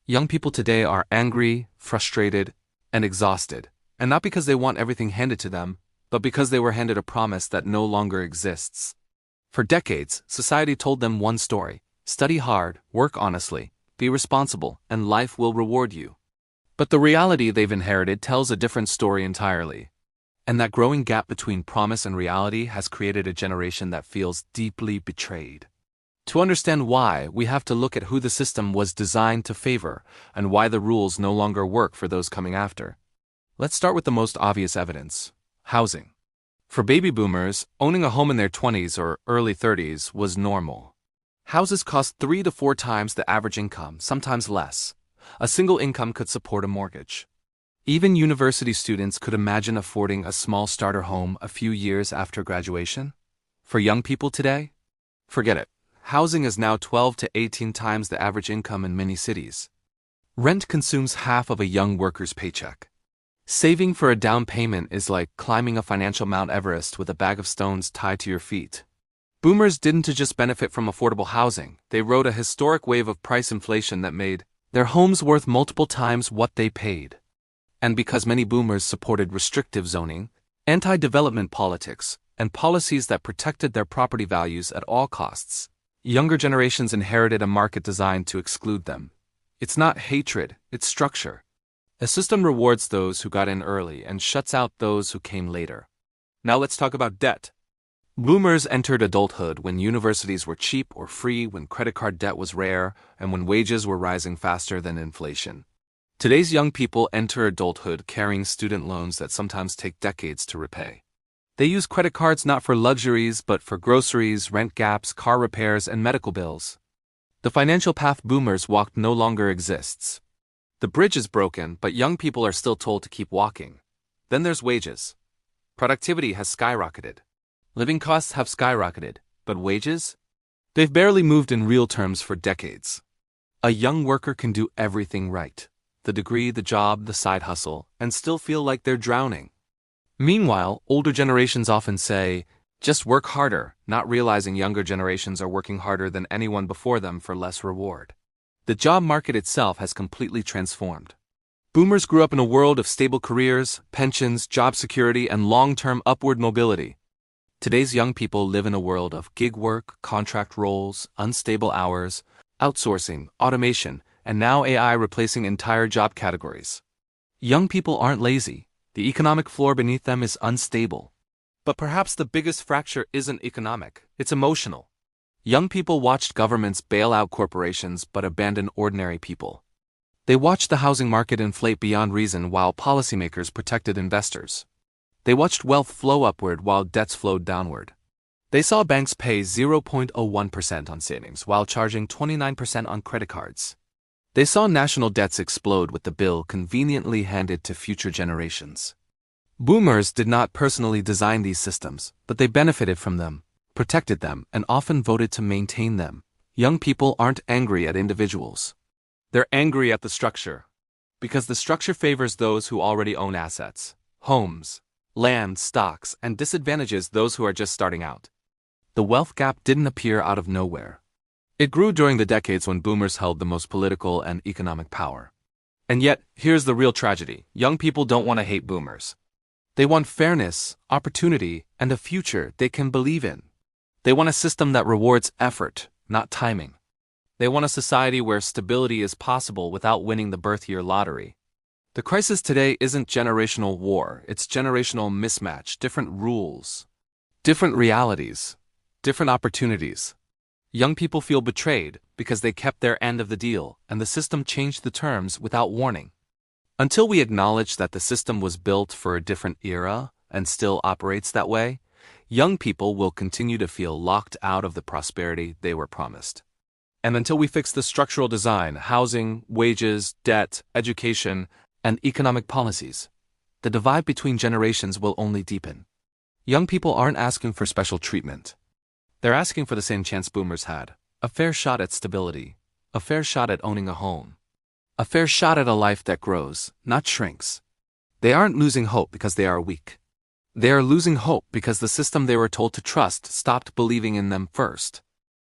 Young people today are angry, frustrated, and exhausted, and not because they want everything handed to them, but because they were handed a promise that no longer exists. For decades, society told them one story: study hard, work honestly, be responsible, and life will reward you. But the reality they've inherited tells a different story entirely. And that growing gap between promise and reality has created a generation that feels deeply betrayed. To understand why, we have to look at who the system was designed to favor and why the rules no longer work for those coming after. Let's start with the most obvious evidence: housing. For baby boomers, owning a home in their 20s or early 30s was normal. Houses cost 3 to 4 times the average income, sometimes less. A single income could support a mortgage. Even university students could imagine affording a small starter home a few years after graduation. For young people today, forget it. Housing is now 12 to 18 times the average income in many cities. Rent consumes half of a young worker's paycheck. Saving for a down payment is like climbing a financial Mount Everest with a bag of stones tied to your feet. Boomers didn't just benefit from affordable housing, they rode a historic wave of price inflation that made their homes worth multiple times what they paid. And because many boomers supported restrictive zoning, anti-development politics, and policies that protected their property values at all costs, younger generations inherited a market designed to exclude them. It's not hatred, it's structure. A system rewards those who got in early and shuts out those who came later. Now let's talk about debt. Boomers entered adulthood when universities were cheap or free, when credit card debt was rare, and when wages were rising faster than inflation. Today's young people enter adulthood carrying student loans that sometimes take decades to repay. They use credit cards not for luxuries, but for groceries, rent gaps, car repairs, and medical bills. The financial path boomers walked no longer exists. The bridge is broken, but young people are still told to keep walking. Then there's wages. Productivity has skyrocketed. Living costs have skyrocketed, but wages? They've barely moved in real terms for decades. A young worker can do everything right: the degree, the job, the side hustle, and still feel like they're drowning. Meanwhile, older generations often say, just work harder, not realizing younger generations are working harder than anyone before them for less reward. The job market itself has completely transformed. Boomers grew up in a world of stable careers, pensions, job security, and long-term upward mobility. Today's young people live in a world of gig work, contract roles, unstable hours, outsourcing, automation, and now AI replacing entire job categories. Young people aren't lazy. The economic floor beneath them is unstable. But perhaps the biggest fracture isn't economic, it's emotional. Young people watched governments bail out corporations but abandon ordinary people. They watched the housing market inflate beyond reason while policymakers protected investors. They watched wealth flow upward while debts flowed downward. They saw banks pay 0.01% on savings while charging 29% on credit cards. They saw national debts explode with the bill conveniently handed to future generations. Boomers did not personally design these systems, but they benefited from them, protected them, and often voted to maintain them. Young people aren't angry at individuals. They're angry at the structure. Because the structure favors those who already own assets, homes, land, stocks, and disadvantages those who are just starting out. The wealth gap didn't appear out of nowhere. It grew during the decades when boomers held the most political and economic power. And yet, here's the real tragedy: young people don't want to hate boomers. They want fairness, opportunity, and a future they can believe in. They want a system that rewards effort, not timing. They want a society where stability is possible without winning the birth year lottery. The crisis today isn't generational war, it's generational mismatch, different rules, different realities, different opportunities. Young people feel betrayed because they kept their end of the deal, and the system changed the terms without warning. Until we acknowledge that the system was built for a different era and still operates that way, young people will continue to feel locked out of the prosperity they were promised. And until we fix the structural design, housing, wages, debt, education, and economic policies, the divide between generations will only deepen. Young people aren't asking for special treatment. They're asking for the same chance boomers had: a fair shot at stability, a fair shot at owning a home, a fair shot at a life that grows, not shrinks. They aren't losing hope because they are weak. They are losing hope because the system they were told to trust stopped believing in them first.